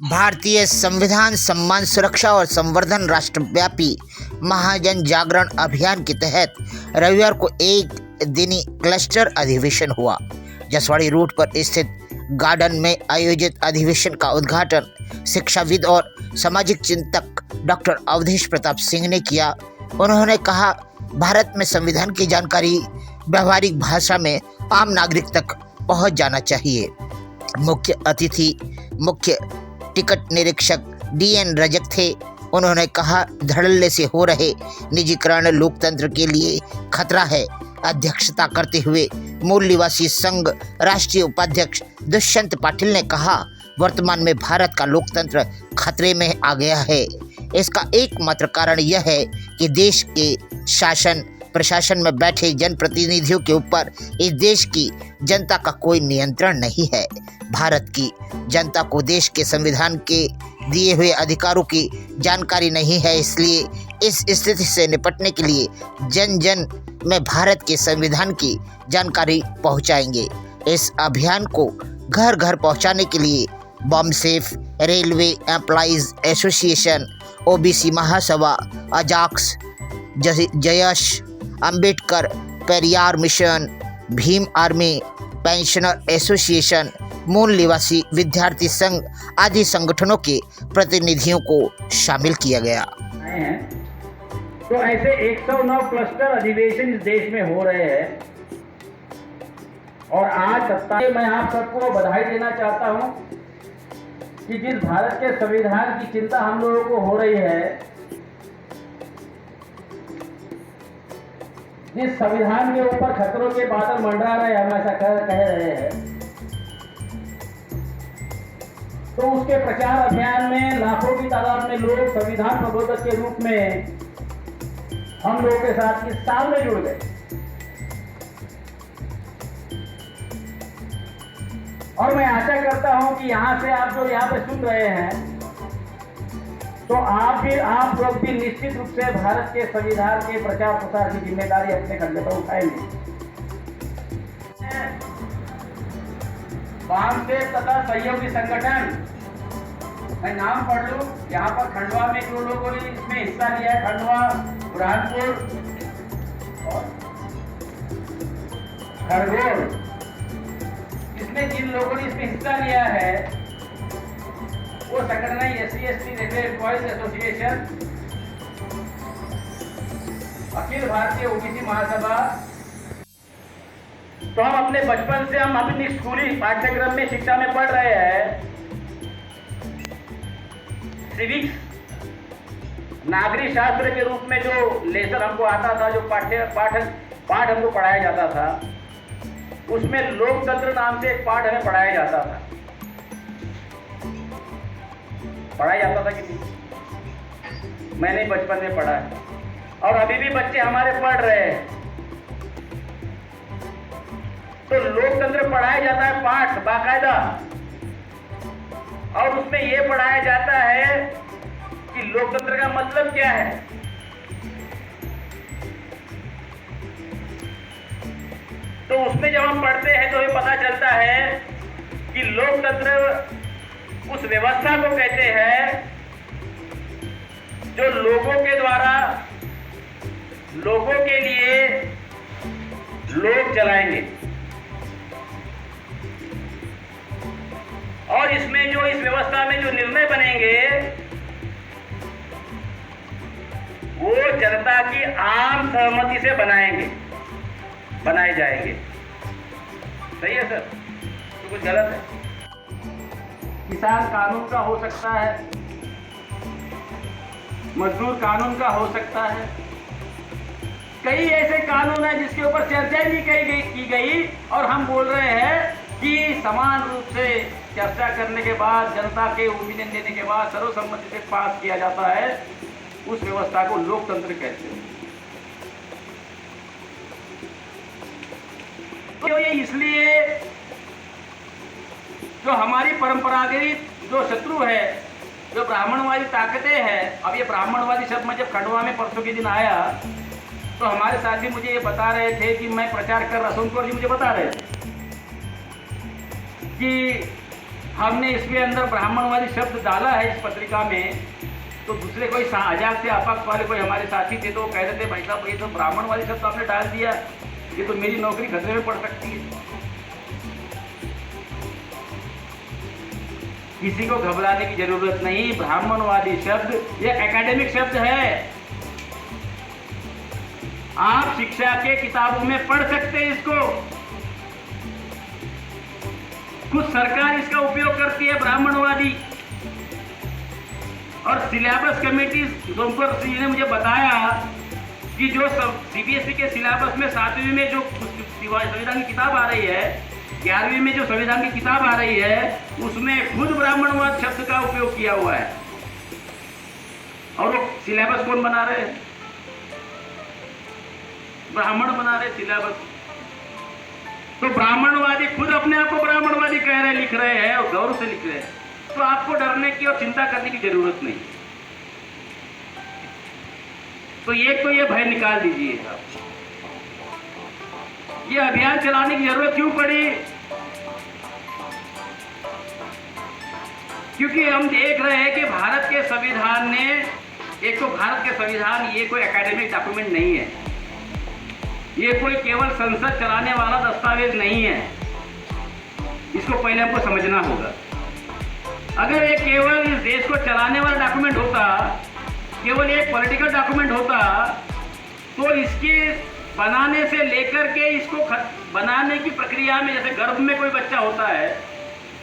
भारतीय संविधान सम्मान सुरक्षा और संवर्धन राष्ट्रव्यापी महाजन जागरण अभियान के तहत रविवार को एक दिनी क्लस्टर अधिवेशन हुआ। जसवाड़ी रोड पर स्थित गार्डन में आयोजित अधिवेशन का उद्घाटन शिक्षाविद और सामाजिक चिंतक डॉक्टर अवधेश प्रताप सिंह ने किया। उन्होंने कहा, भारत में संविधान की जानकारी व्यवहारिक भाषा में आम नागरिक तक पहुंच जाना चाहिए। मुख्य अतिथि मुख्य टिकट निरीक्षक DN रजक थे। उन्होंने कहा, धड़ल्ले से हो रहे निजीकरण लोकतंत्र के लिए खतरा है। अध्यक्षता करते हुए मूल निवासी संघ राष्ट्रीय उपाध्यक्ष दुष्यंत पाटिल ने कहा, वर्तमान में भारत का लोकतंत्र खतरे में आ गया है। इसका एकमात्र कारण यह है कि देश के शासन प्रशासन में बैठे जनप्रतिनिधियों के ऊपर इस देश की जनता का कोई नियंत्रण नहीं है। भारत की जनता को देश के संविधान के दिए हुए अधिकारों की जानकारी नहीं है। इसलिए इस स्थिति से निपटने के लिए जन जन में भारत के संविधान की जानकारी पहुंचाएंगे। इस अभियान को घर घर पहुंचाने के लिए BAMCEF, railway employees association, OBC Mahasabha, AJAKS, JAYS, Ambedkar Periyar mission, Bhim army pensioner association, Mool Niwasi विद्यार्थी संघ आदि संगठनों के प्रतिनिधियों को शामिल किया गया। तो ऐसे 109 क्लस्टर अधिवेशन इस देश में हो रहे हैं और आज मैं आप सबको बधाई देना चाहता हूं कि जिस भारत के संविधान की चिंता हम लोगों को हो रही है, जिस संविधान के ऊपर खतरों के बादल मंडरा रहे, हम ऐसा कह रहे हैं, तो उसके प्रचार अभियान में लाखों की तादाद में लोग संविधान प्रबोधक के रूप में हम लोगों के साथ इस साल में जुड़ गए। और मैं आशा करता हूं कि यहां से आप जो यहां पे सुन रहे हैं, तो आप लोग भी निश्चित रूप से भारत के संविधान के प्रचार प्रसार की जिम्मेदारी अपने कंधे पर उठाएंगे। वामसेव तथा सहयोगी संगठन, मैं नाम पढ़ लूं, यहाँ पर खंडवा में जो लोगों ने इसमें हिस्सा लिया है, खंडवा, बुरहानपुर और खरगोन, इसमें जिन लोगों ने इसमें हिस्सा लिया है वो संगठन है SC/ST railway employees association, Akhil Bharatiya OBC महासभा। तो हम अपने बचपन से हम अपनी स्कूली पाठ्यक्रम में शिक्षा में पढ़ रहे हैं, सिविक्स नागरिक शास्त्र के रूप में जो लेसन हमको आता था, जो पाठ हमको पढ़ाया जाता था, उसमें लोकतंत्र नाम से एक पाठ हमें पढ़ाया जाता था कि नहीं? मैंने बचपन में पढ़ा है और अभी भी बच्चे हमारे पढ़ रहे हैं। तो लोकतंत्र पढ़ाया जाता है पाठ बाकायदा, और उसमें यह पढ़ाया जाता है कि लोकतंत्र का मतलब क्या है। तो उसमें जब हम पढ़ते हैं तो हमें पता चलता है कि लोकतंत्र उस व्यवस्था को कहते हैं जो लोगों के द्वारा लोगों के लिए लोग चलाएंगे, और इसमें जो इस व्यवस्था में जो निर्णय बनेंगे वो जनता की आम सहमति से बनाए जाएंगे। सही है सर? तो कुछ गलत है? किसान कानून का हो सकता है, मजदूर कानून का हो सकता है, कई ऐसे कानून हैं जिसके ऊपर चर्चा भी की गई, और हम बोल रहे हैं कि समान रूप से चर्चा करने के बाद, जनता के ओपिनियन देने के बाद सर्वसम्मति से पास किया जाता है। उस व्यवस्था को लोकतंत्र कहते हैं। तो ये इसलिए जो हमारी परंपरागत जो शत्रु है, जो ब्राह्मणवादी ताकतें हैं, अब ये ब्राह्मणवादी शब्द मैं जब खंडवा में परसों के दिन आया तो हमारे साथी मुझे ये बता रहे थे कि मैं प्रचार कर रहा, सोनकर जी मुझे बता रहे थे कि हमने इसके अंदर ब्राह्मणवादी शब्द डाला है इस पत्रिका में, तो दूसरे कोई आजाद से अपक्ष वाले कोई हमारे साथी थे तो वो कहते थे भाई साहब ये तो ब्राह्मणवादी शब्द आपने डाल दिया, ये तो मेरी नौकरी खतरे में पड़ सकती है। किसी को घबराने की जरूरत नहीं। ब्राह्मणवादी शब्द ये एकेडमिक शब्द है, आप शिक्षा के किताबों में पढ़ सकते हैं इसको। कुछ सरकार इसका उपयोग करती है ब्राह्मणवादी, और सिलेबस कमेटी सोमकर जी ने मुझे बताया कि जो सीबीएसई के सिलेबस में 7वीं में जो संविधान की किताब आ रही है, 11वीं में जो संविधान की किताब आ रही है, उसमें खुद ब्राह्मणवाद शब्द का उपयोग किया हुआ है। और वो सिलेबस कौन बना रहे हैं? ब्राह्मण बना रहे सिलेबस। तो ब्राह्मणवादी खुद अपने आप को ब्राह्मणवादी कह रहे, लिख रहे हैं और गौरव से लिख रहे हैं, तो आपको डरने की और चिंता करने की जरूरत नहीं। तो एक तो ये भय निकाल दीजिए आप। ये अभियान चलाने की जरूरत क्यों पड़ी? क्योंकि हम देख रहे हैं कि भारत के संविधान ने, एक तो भारत के संविधान ये कोई एकेडमिक डॉक्यूमेंट नहीं है, ये कोई केवल संसद चलाने वाला दस्तावेज नहीं है। इसको पहले हमको समझना होगा। अगर ये केवल इस देश को चलाने वाला डॉक्यूमेंट होता, केवल एक पॉलिटिकल डॉक्यूमेंट होता, तो इसके बनाने से लेकर के इसको बनाने की प्रक्रिया में, जैसे गर्भ में कोई बच्चा होता है,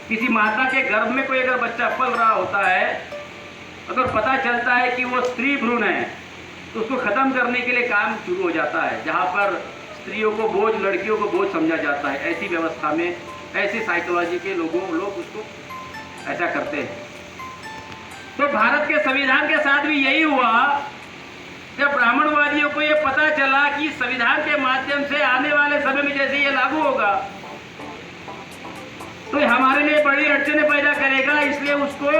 किसी माता के गर्भ में कोई अगर बच्चा पल रहा होता है, अगर पता चलता है कि वो स्त्री भ्रूण है, तो उसको ख़त्म करने के लिए काम शुरू हो जाता है। जहाँ पर स्त्रियों को बोझ, लड़कियों को बोझ समझा जाता है, ऐसी व्यवस्था में, ऐसी साइकोलॉजी के लोग उसको ऐसा करते हैं। तो भारत के संविधान के साथ भी यही हुआ। जब ब्राह्मणवादियों को ये पता चला कि संविधान के माध्यम से आने वाले समय में जैसे ये लागू होगा तो ये हमारे लिए बड़ी अड़चनें पैदा करेगा, इसलिए उसको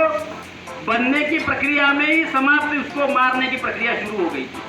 बनने की प्रक्रिया में ही समाप्त, उसको मारने की प्रक्रिया शुरू हो गई थी।